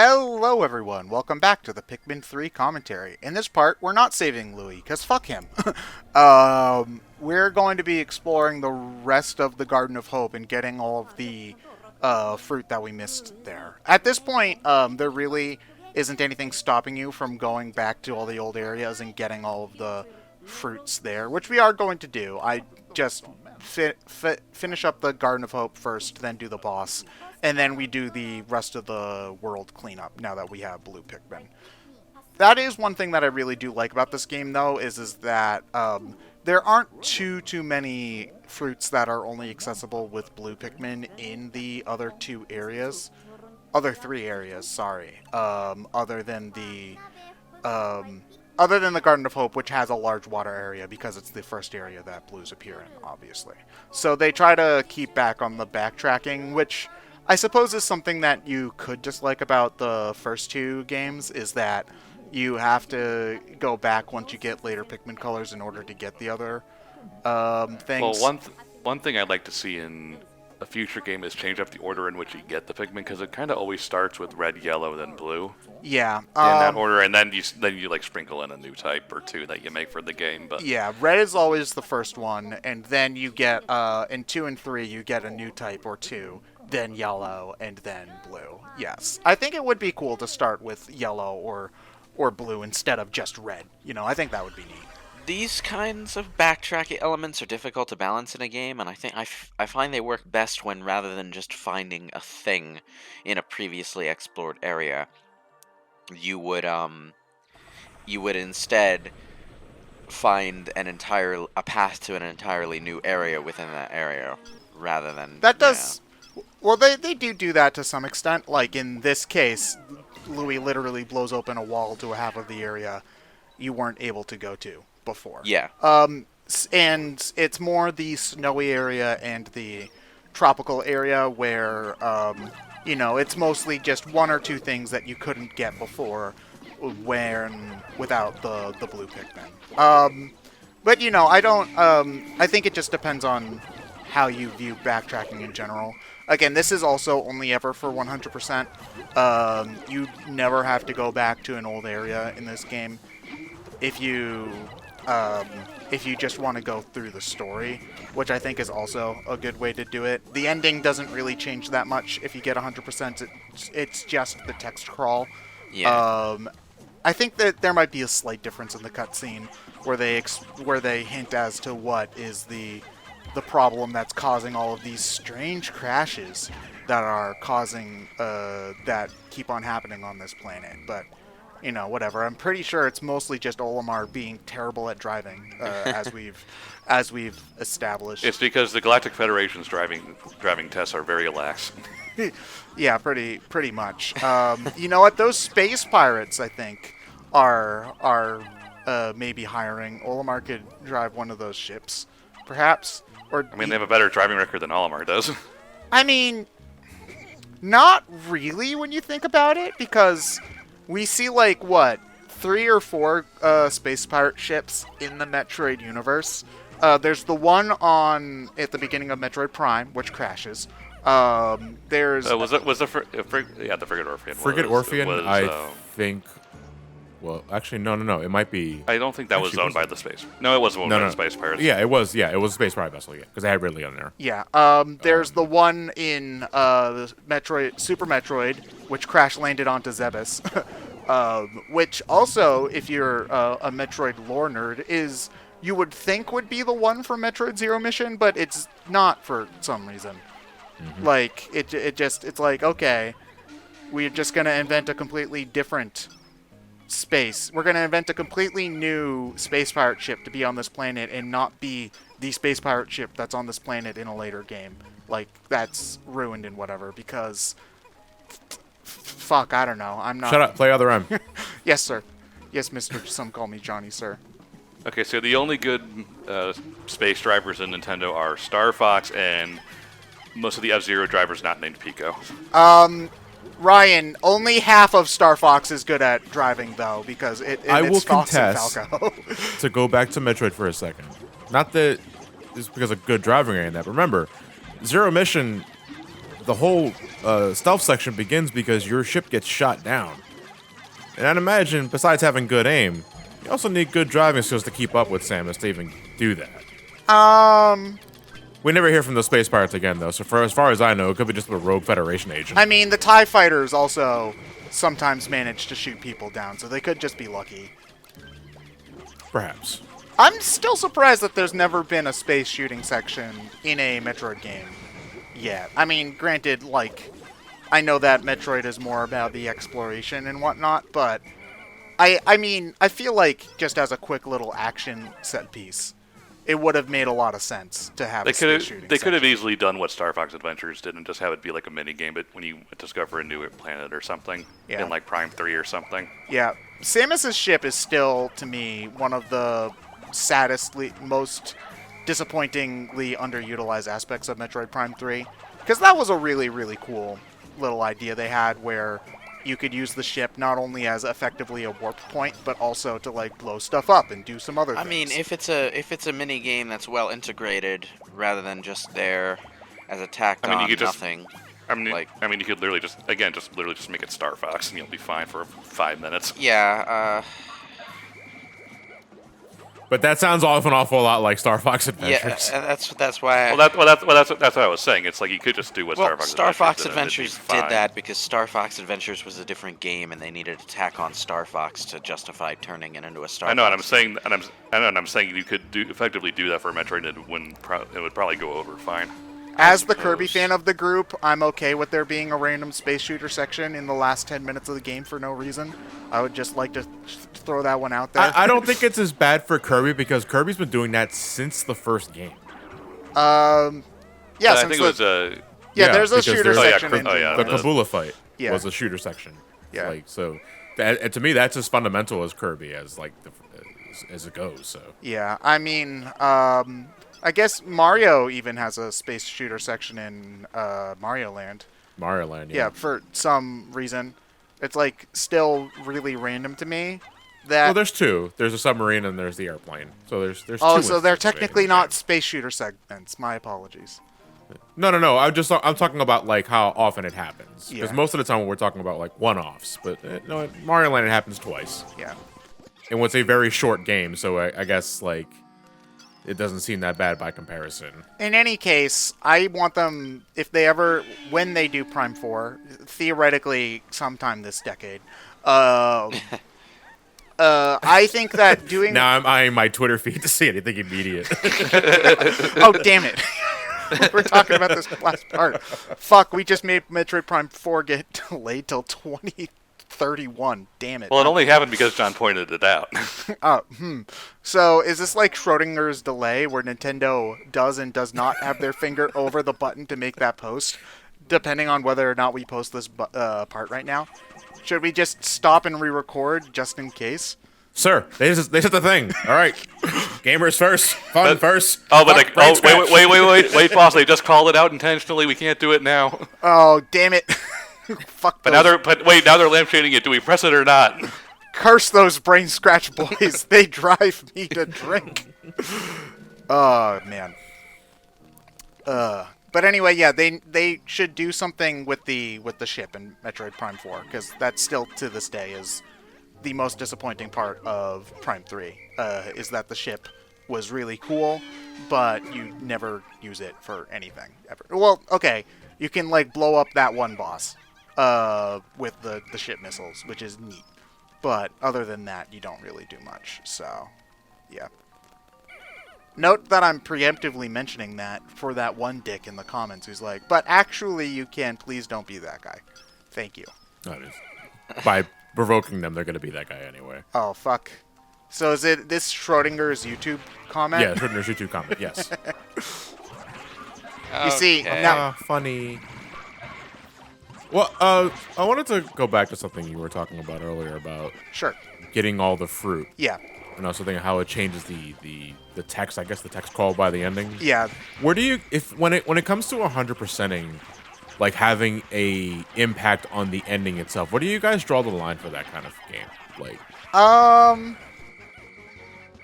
Hello everyone, welcome back to the Pikmin 3 commentary. In this part, we're not saving Louis, because fuck him. We're going to be exploring the rest of the Garden of Hope and getting all of the fruit that we missed there. At this point, there really isn't anything stopping you from going back to all the old areas and getting all of the fruits there, which we are going to do. I just finish up the Garden of Hope first, then do the boss. And then we do the rest of the world cleanup now that we have blue Pikmin. That is one thing that I really do like about this game, though, is that there aren't too many fruits that are only accessible with blue Pikmin in the other three areas, sorry. Other than the Garden of Hope, which has a large water area because it's the first area that blues appear in, obviously. So they try to keep back on the backtracking, which I suppose is something that you could dislike about the first two games, is that you have to go back once you get later Pikmin colors in order to get the other things. Well, one thing I'd like to see in a future game is change up the order in which you get the Pikmin, because it kind of always starts with red, yellow, then blue. Yeah. In that order, and then you like sprinkle in a new type or two that you make for the game. But yeah, red is always the first one, and then you get in 2 and 3 you get a new type or two. Then yellow, and then blue. Yes. I think it would be cool to start with yellow or blue instead of just red. You know, I think that would be neat. These kinds of backtracking elements are difficult to balance in a game, and I think I find they work best when, rather than just finding a thing in a previously explored area, you would instead find a path to an entirely new area within that area, rather than that does. Well, they do that to some extent. Like in this case, Louis literally blows open a wall to a half of the area you weren't able to go to before. Yeah. And it's more the snowy area and the tropical area where, it's mostly just one or two things that you couldn't get before without the blue Pikmin. But, I don't, I think it just depends on how you view backtracking in general. Again, this is also only ever for 100%. You never have to go back to an old area in this game if you just want to go through the story, which I think is also a good way to do it. The ending doesn't really change that much if you get 100%. It's just the text crawl. Yeah. I think that there might be a slight difference in the cutscene where they hint as to what is the problem that's causing all of these strange crashes that are causing that keep on happening on this planet. But whatever. I'm pretty sure it's mostly just Olimar being terrible at driving, as we've established. it's because the Galactic Federation's driving tests are very lax. Yeah, pretty much. You know what? Those space pirates, I think, are maybe hiring. Olimar could drive one of those ships, perhaps. Or I mean, they have a better driving record than Olimar does. I mean, not really when you think about it, because we see, 3 or 4 space pirate ships in the Metroid universe. There's the one at the beginning of Metroid Prime, which crashes. There's... the Frigate Orphean. Frigate Orphean, I think... Well, actually, no. It might be... I don't think that was owned by the space... No, it wasn't owned by the Space Pirates. Yeah, it was a Space Pirate vessel, yeah, because they had Ridley on there. Yeah, there's the one in the Super Metroid, which crash-landed onto Zebes. Which also, if you're a Metroid lore nerd, you would think would be the one from Metroid Zero Mission, but it's not for some reason. Mm-hmm. It's like, okay, we're just going to invent a completely different space. We're going to invent a completely new space pirate ship to be on this planet and not be the space pirate ship that's on this planet in a later game. That's ruined and whatever, because... Fuck, I don't know. I'm not... Shut up. Play other M. Yes, sir. Yes, Mr. Some call me Johnny, sir. Okay, so the only good space drivers in Nintendo are Star Fox and most of the F-Zero drivers not named Pico. Ryan, only half of Star Fox is good at driving, though, because I will it's Fox and contest Falco. to go back to Metroid for a second. Not that it's because of good driving or anything that. Remember, Zero Mission the whole stealth section begins because your ship gets shot down. And I'd imagine, besides having good aim, you also need good driving skills to keep up with Samus to even do that. We never hear from the space pirates again, though, so for as far as I know, it could be just a rogue Federation agent. I mean, the TIE fighters also sometimes manage to shoot people down, so they could just be lucky. Perhaps. I'm still surprised that there's never been a space shooting section in a Metroid game yet. I mean, granted, like, I know that Metroid is more about the exploration and whatnot, but I mean, I feel like just as a quick little action set piece, it would have made a lot of sense to have a space shooting They could have section. easily done what Star Fox Adventures did and just have it be like a mini game, but when you discover a new planet or something, Yeah. in like Prime 3 or something. Yeah, Samus's ship is still, to me, one of the most disappointingly underutilized aspects of Metroid Prime 3. Because that was a really, really cool little idea they had where you could use the ship not only as effectively a warp point, but also to like blow stuff up and do some other things. I mean, if it's a mini game that's well integrated rather than just there as a tacked I mean, you on could just- nothing. I mean, Like- you could literally just literally just make it Star Fox and you'll be fine for 5 minutes. Yeah, But that sounds an awful lot like Star Fox yeah, Adventures. that's why. That's what I was saying. It's like you could just do what Well, Star Fox Adventures did, and it'd did be that because Star Fox Adventures was a different game, and they needed to tack on Star Fox to justify turning it into a Star. I know, and Fox. I'm saying you could effectively do that for a Metroid, and it would probably go over fine. As the Kirby suppose. fan of the group, I'm okay with there being a random space shooter section in the last 10 minutes of the game for no reason. I would just like to throw that one out there. I don't think it's as bad for Kirby because Kirby's been doing that since the first game. Yeah, I since think it was there's a because shooter there's- Oh, yeah, section. oh, yeah, The the- Kabula fight Yeah. was a shooter section. Yeah. Like so, that, to me, that's as fundamental as Kirby as like as it goes. So Yeah, I mean, I guess Mario even has a space shooter section in Mario Land. Mario Land. Yeah, for some reason. It's like still really random to me. That Well, there's two. There's a submarine and there's the airplane. So there's oh, two so they're instances technically in the not game. space shooter segments. My apologies. No. I'm talking about like how often it happens. Because Yeah. most of the time we're talking about like one-offs. But no, Mario Land it happens twice. Yeah. And it's a very short game, so I guess like it doesn't seem that bad by comparison. In any case, I want them, if they ever, when they do Prime 4, theoretically sometime this decade, I think that doing... Now I'm eyeing my Twitter feed to see anything immediate. Oh, damn it. We're talking about this last part. Fuck, we just made Metroid Prime 4 get delayed till 2031. Damn it. Well, it only happened because John pointed it out. So, is this like Schrodinger's delay, where Nintendo does and does not have their finger over the button to make that post, depending on whether or not we post this part right now? Should we just stop and re-record just in case? Sir, they said the thing. All right, gamers first, fun first. Oh, but Fuck BrainScratch. wait, boss! They just called it out intentionally. We can't do it now. Oh, damn it. Fuck But those. now they're lampshading it. Do we press it or not? Curse those BrainScratch boys. They drive me to drink. Oh, man. But anyway, yeah, they should do something with the ship in Metroid Prime 4, because that still to this day is the most disappointing part of Prime 3, is that the ship was really cool, but you never use it for anything ever. Well, okay, you can like blow up that one boss with the ship missiles, which is neat. But other than that, you don't really do much. So, yeah. Note that I'm preemptively mentioning that for that one dick in the comments who's like, but actually you can, please don't be that guy. Thank you. That is. By provoking them, they're going to be that guy anyway. Oh, fuck. So is it this Schrodinger's YouTube comment? Yeah, Schrodinger's YouTube comment. Yes. You see, Okay. now... Funny. Well, I wanted to go back to something you were talking about earlier about Sure. getting all the fruit. Yeah. And also thinking how it changes the text, I guess the text called by the ending. Yeah. Where do you, when it comes to 100%ing, like having a impact on the ending itself, where do you guys draw the line for that kind of game?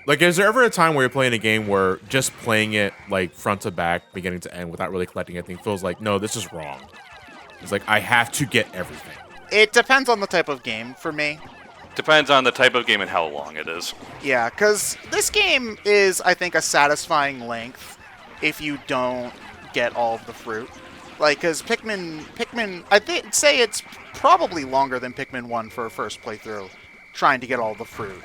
Like, is there ever a time where you're playing a game where just playing it like front to back, beginning to end, without really collecting anything, feels like, no, this is wrong? It's like, I have to get everything. It depends on the type of game for me. Depends on the type of game and how long it is. Yeah, because this game is, I think, a satisfying length if you don't get all of the fruit. Like, because Pikmin, say it's probably longer than Pikmin 1 for a first playthrough, trying to get all the fruit,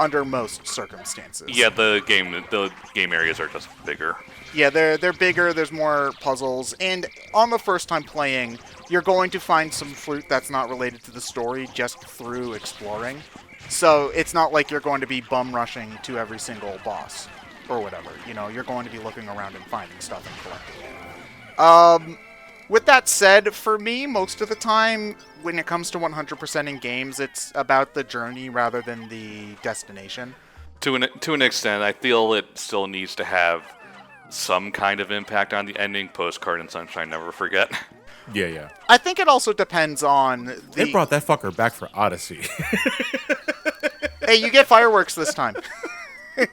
under most circumstances. Yeah, the game areas are just bigger. Yeah, they're bigger, there's more puzzles, and on the first time playing, you're going to find some fruit that's not related to the story just through exploring. So it's not like you're going to be bum rushing to every single boss or whatever. You know, you're going to be looking around and finding stuff and collecting it. With that said, for me, most of the time, when it comes to 100% in games, it's about the journey rather than the destination. To an extent, I feel it still needs to have some kind of impact on the ending. Postcard and Sunshine Never Forget. Yeah. I think it also depends on They brought that fucker back for Odyssey. Hey, you get fireworks this time.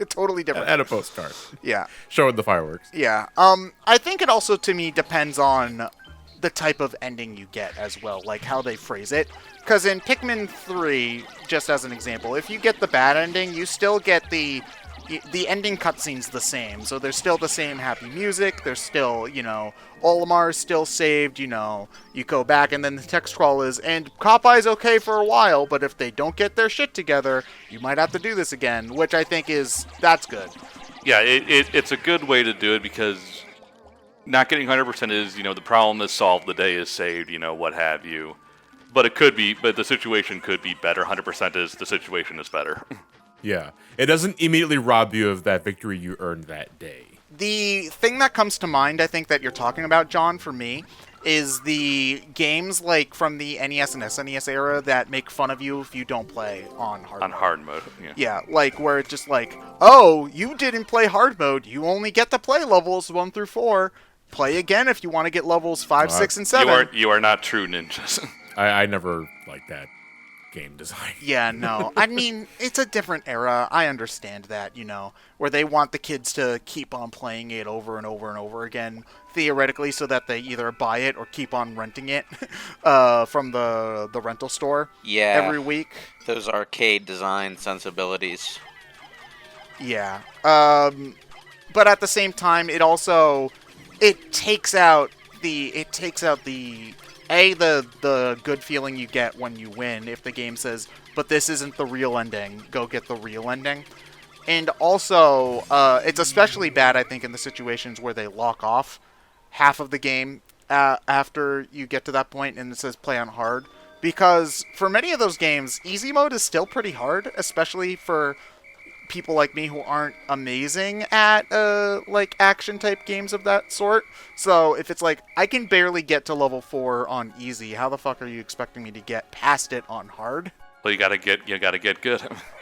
Totally different. And a postcard. Yeah. Showing the fireworks. Yeah. I think it also, to me, depends on the type of ending you get as well, like how they phrase it. Because in Pikmin 3, just as an example, if you get the bad ending, you still get the ending cutscene's the same. So there's still the same happy music. There's still, Olimar is still saved, you go back and then the text scroll is, and Copeye's okay for a while, but if they don't get their shit together, you might have to do this again, which I think that's good. Yeah, it's a good way to do it because not getting 100% is, the problem is solved, the day is saved, what have you. But the situation could be better. 100% is the situation is better. Yeah. It doesn't immediately rob you of that victory you earned that day. The thing that comes to mind, I think, that you're talking about, John, for me, is the games like from the NES and SNES era that make fun of you if you don't play on hard mode. On hard mode, yeah. Yeah, like where it's just like, oh, you didn't play hard mode. You only get to play levels 1 through 4. Play again if you want to get levels 5, 6, and 7. You are not true ninjas. I never liked that game design. Yeah, no. I mean, it's a different era. I understand that, where they want the kids to keep on playing it over and over and over again, theoretically, so that they either buy it or keep on renting it from the rental store every week. Those arcade design sensibilities. Yeah. But at the same time, it also takes out the good feeling you get when you win if the game says, but this isn't the real ending, go get the real ending. And also, it's especially bad, I think, in the situations where they lock off half of the game after you get to that point and it says play on hard. Because for many of those games, easy mode is still pretty hard, especially for people like me who aren't amazing at action type games of that sort. So if it's like I can barely get to level 4 on easy, how the fuck are you expecting me to get past it on hard? Well, you gotta get good.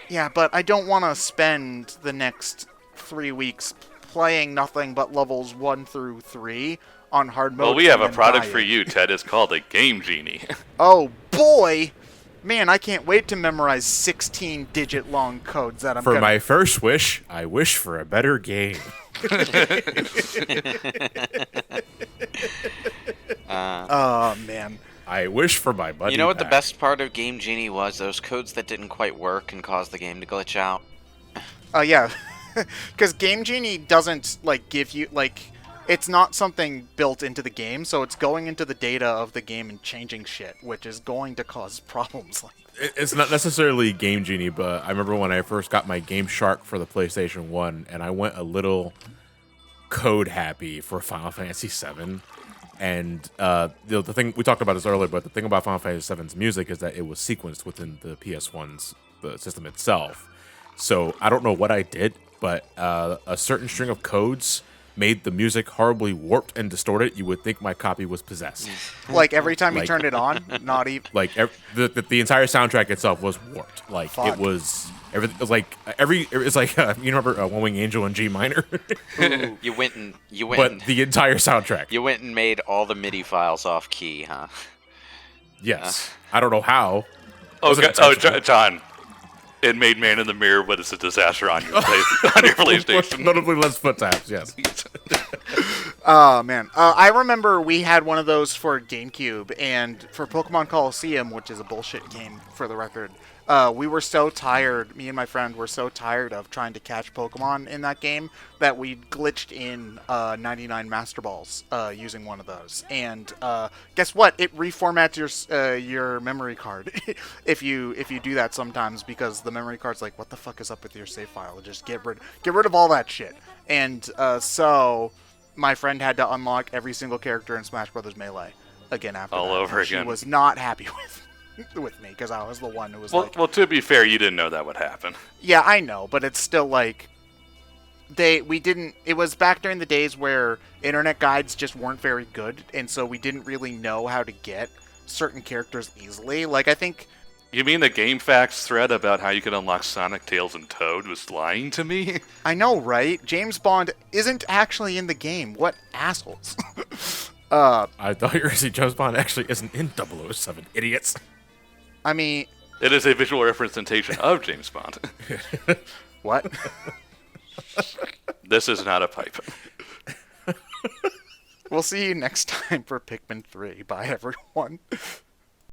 Yeah, but I don't want to spend the next 3 weeks playing nothing but levels 1 through 3 on hard mode. Well, we have a product for you, Ted. It's called a Game Genie. Oh boy! Man, I can't wait to memorize 16-digit long codes that I'm For my first wish, I wish for a better game. Oh, man. I wish for my buddy. You know what the back. best part of Game Genie was? Those codes that didn't quite work and caused the game to glitch out. Oh, yeah. Because Game Genie doesn't, give you, it's not something built into the game, so it's going into the data of the game and changing shit, which is going to cause problems. It's not necessarily Game Genie, but I remember when I first got my Game Shark for the PlayStation 1, and I went a little code happy for Final Fantasy VII. And the thing, we talked about this earlier, but the thing about Final Fantasy VII's music is that it was sequenced within the PS1's the system itself. So I don't know what I did, but a certain string of codes made the music horribly warped and distorted. You would think my copy was possessed. Every time you turned it on, not even. The entire soundtrack itself was warped. Fuck. It was everything. It was like you remember One Wing Angel in G minor. Ooh, you went But the entire soundtrack. You went and made all the MIDI files off key, huh? Yes. I don't know how. John. It made Man in the Mirror, but it's a disaster on your PlayStation. Notably less foot taps, yes. Oh man, I remember we had one of those for GameCube, and for Pokemon Coliseum, which is a bullshit game for the record. We were so tired. Me and my friend were so tired of trying to catch Pokemon in that game that we glitched in 99 Master Balls using one of those. And guess what? It reformats your memory card if you do that sometimes, because the memory card's like, what the fuck is up with your save file? Just get rid of all that shit. And so my friend had to unlock every single character in Smash Brothers Melee again after All that. over She again. was not happy with me because I was the one who was like, Well, to be fair, you didn't know that would happen. yeah, I know, but it's still like we didn't. It was back during the days where internet guides just weren't very good, and so we didn't really know how to get certain characters easily. Like I think. You mean the GameFAQs thread about how you can unlock Sonic, Tails, and Toad was lying to me? I know, right? James Bond isn't actually in the game. What assholes? I thought you were saying James Bond actually isn't in 007, idiots. I mean, It is a visual representation of James Bond. what? This is not a pipe. We'll see you next time for Pikmin 3. Bye, everyone.